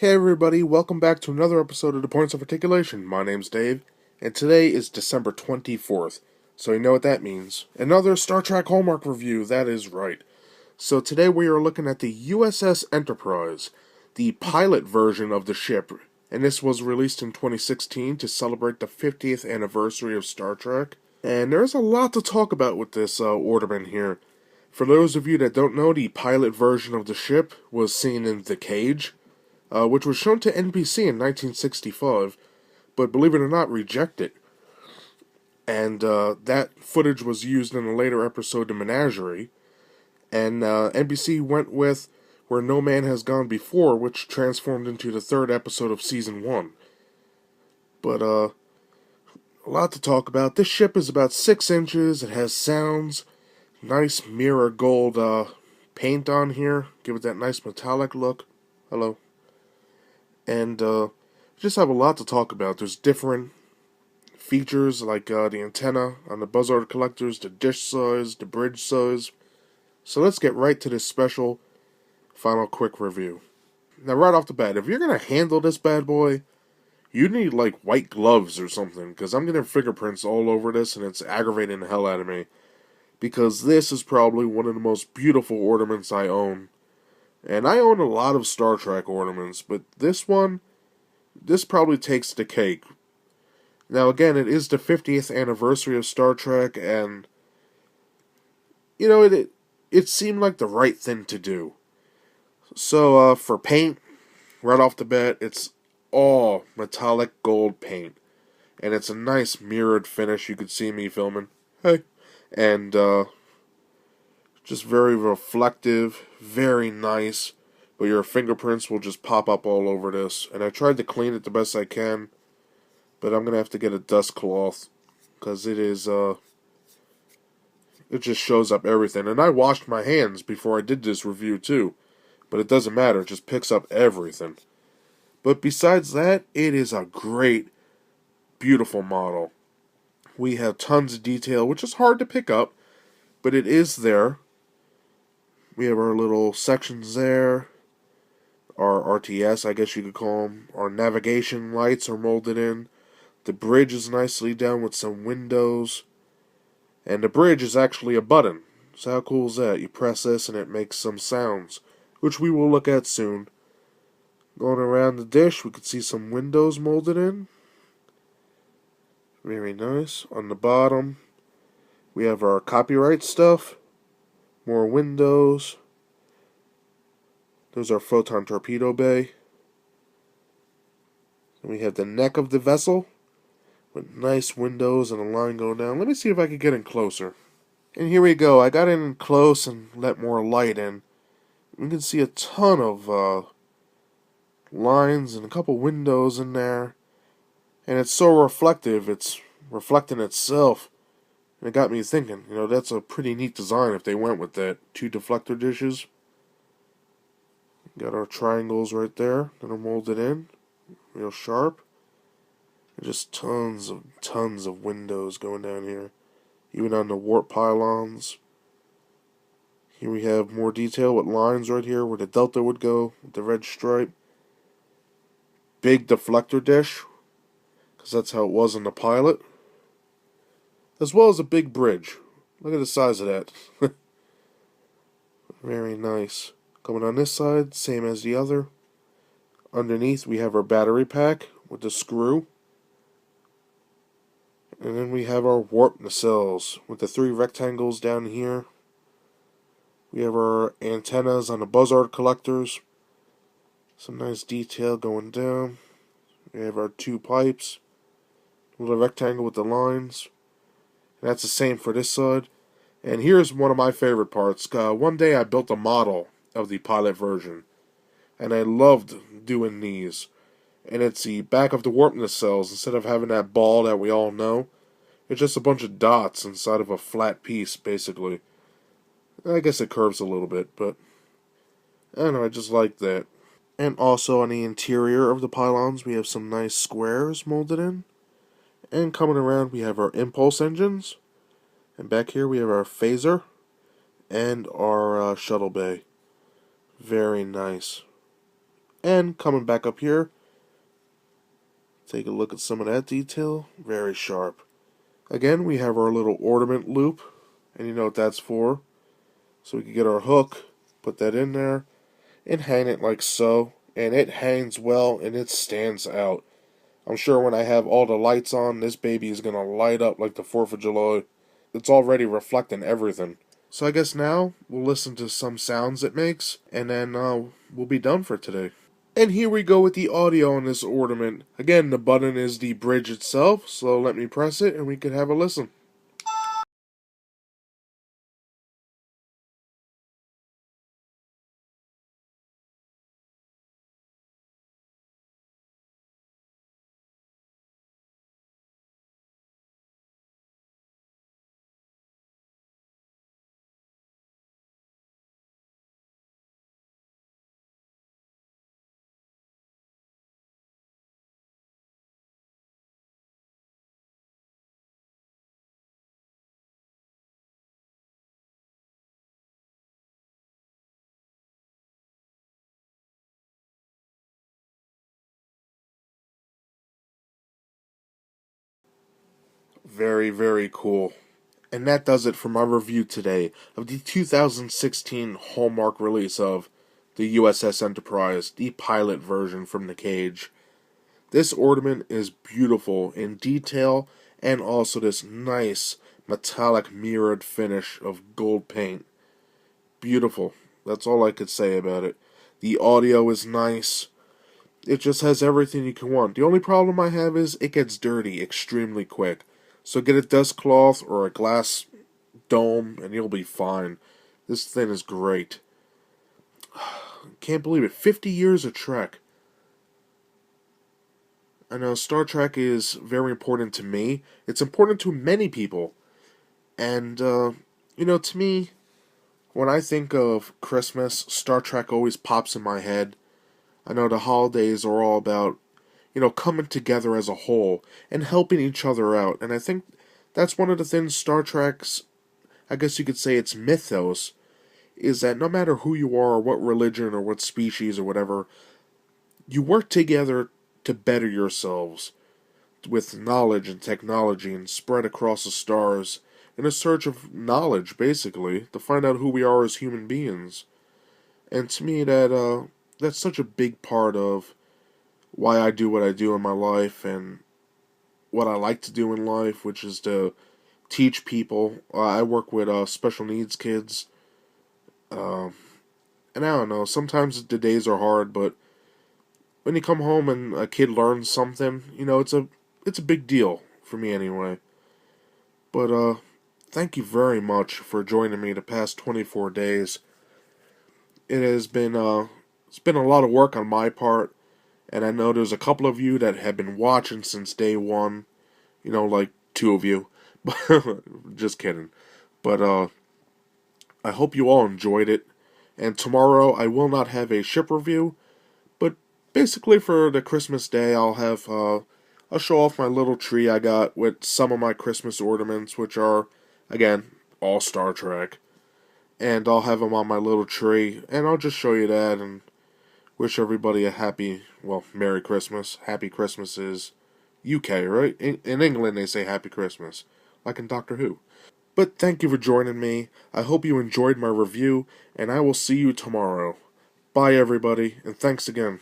Hey everybody, welcome back to another episode of The Points of Articulation. My name's Dave, and today is December 24th, so you know what that means. Another Star Trek Hallmark review, that is right. So today we are looking at the U.S.S. Enterprise, the pilot version of the ship, and this was released in 2016 to celebrate the 50th anniversary of Star Trek. And there's a lot to talk about with this ornament here. For those of you that don't know, the pilot version of the ship was seen in The Cage, which was shown to NBC in 1965, but believe it or not, rejected. And that footage was used in a later episode of Menagerie, and NBC went with Where No Man Has Gone Before, which transformed into the third episode of Season 1. But, a lot to talk about. This ship is about 6 inches, it has sounds, nice mirror gold paint on here, give it that nice metallic look. Hello. And just have a lot to talk about. There's different features like the antenna on the buzzard collectors, the dish size, the bridge size. So let's get right to this special final quick review. Now right off the bat, if you're going to handle this bad boy, you need like white gloves or something, because I'm getting fingerprints all over this and it's aggravating the hell out of me. Because this is probably one of the most beautiful ornaments I own. And I own a lot of Star Trek ornaments, but this probably takes the cake. Now again, it is the 50th anniversary of Star Trek, and you know, it seemed like the right thing to do. So for paint, right off the bat, it's all metallic gold paint, and it's a nice mirrored finish. You could see me filming. Hey. And just very reflective, very nice, but your fingerprints will just pop up all over this. And I tried to clean it the best I can, but I'm going to have to get a dust cloth, because it just shows up everything. And I washed my hands before I did this review too, but it doesn't matter, it just picks up everything. But besides that, it is a great, beautiful model. We have tons of detail, which is hard to pick up, but it is there. We have our little sections there, our RTS, I guess you could call them. Our navigation lights are molded in. The bridge is nicely done with some windows. And the bridge is actually a button. So how cool is that? You press this and it makes some sounds, which we will look at soon. Going around the dish, we can see some windows molded in. Very nice. On the bottom, we have our copyright stuff. More windows. There's our photon torpedo bay. And we have the neck of the vessel with nice windows and a line going down. Let me see if I can get in closer. And here we go. I got in close and let more light in. We can see a ton of lines and a couple windows in there. And it's so reflective. It's reflecting itself. And it got me thinking, you know, that's a pretty neat design if they went with that. 2 deflector dishes. Got our triangles right there that are molded in. Real sharp. And just tons of windows going down here. Even on the warp pylons. Here we have more detail with lines right here where the delta would go with the red stripe. Big deflector dish, because that's how it was in the pilot. As well as a big bridge. Look at the size of that. Very nice. Coming on this side, same as the other. Underneath we have our battery pack with the screw. And then we have our warp nacelles with the 3 rectangles down here. We have our antennas on the buzzard collectors. Some nice detail going down. We have our 2 pipes. Little rectangle with the lines. And that's the same for this side. And here's one of my favorite parts. One day I built a model of the pilot version. And I loved doing these. And it's the back of the warp nacelles. Instead of having that ball that we all know, it's just a bunch of dots inside of a flat piece, basically. I guess it curves a little bit, but I don't know, I just like that. And also on the interior of the pylons, we have some nice squares molded in. And coming around, we have our impulse engines. And back here, we have our phaser and our shuttle bay. Very nice. And coming back up here, take a look at some of that detail. Very sharp. Again, we have our little ornament loop, and you know what that's for. So we can get our hook, put that in there, and hang it like so. And it hangs well and it stands out. I'm sure when I have all the lights on, this baby is going to light up like the 4th of July. It's already reflecting everything. So I guess now we'll listen to some sounds it makes, and then we'll be done for today. And here we go with the audio on this ornament. Again, the button is the bridge itself, so let me press it and we can have a listen. Very, very cool. And that does it for my review today of the 2016 Hallmark release of the U.S.S. Enterprise, the pilot version from the cage. This ornament is beautiful in detail and also this nice metallic mirrored finish of gold paint. Beautiful. That's all I could say about it. The audio is nice. It just has everything you can want. The only problem I have is it gets dirty extremely quick. So get a dust cloth or a glass dome and you'll be fine. This thing is great. Can't believe it. 50 years of Trek. I know Star Trek is very important to me. It's important to many people. And, to me, when I think of Christmas, Star Trek always pops in my head. I know the holidays are all about, coming together as a whole and helping each other out. And I think that's one of the things Star Trek's, I guess you could say its mythos, is that no matter who you are, or what religion, or what species, or whatever, you work together to better yourselves with knowledge and technology and spread across the stars in a search of knowledge, basically, to find out who we are as human beings. And to me, that's such a big part of why I do what I do in my life and what I like to do in life, which is to teach people. I work with special needs kids, uh, and I don't know. Sometimes the days are hard, but when you come home and a kid learns something, it's a big deal for me anyway. But thank you very much for joining me the past 24 days. It's been a lot of work on my part, and I know there's a couple of you that have been watching since day one. Like two of you. Just kidding. But I hope you all enjoyed it. And tomorrow I will not have a ship review, but basically for the Christmas day I'll show off my little tree I got with some of my Christmas ornaments, which are again all Star Trek. And I'll have them on my little tree, and I'll just show you that and wish everybody a Merry Christmas. Happy Christmas is UK, right? In England, they say Happy Christmas, like in Doctor Who. But thank you for joining me. I hope you enjoyed my review, and I will see you tomorrow. Bye, everybody, and thanks again.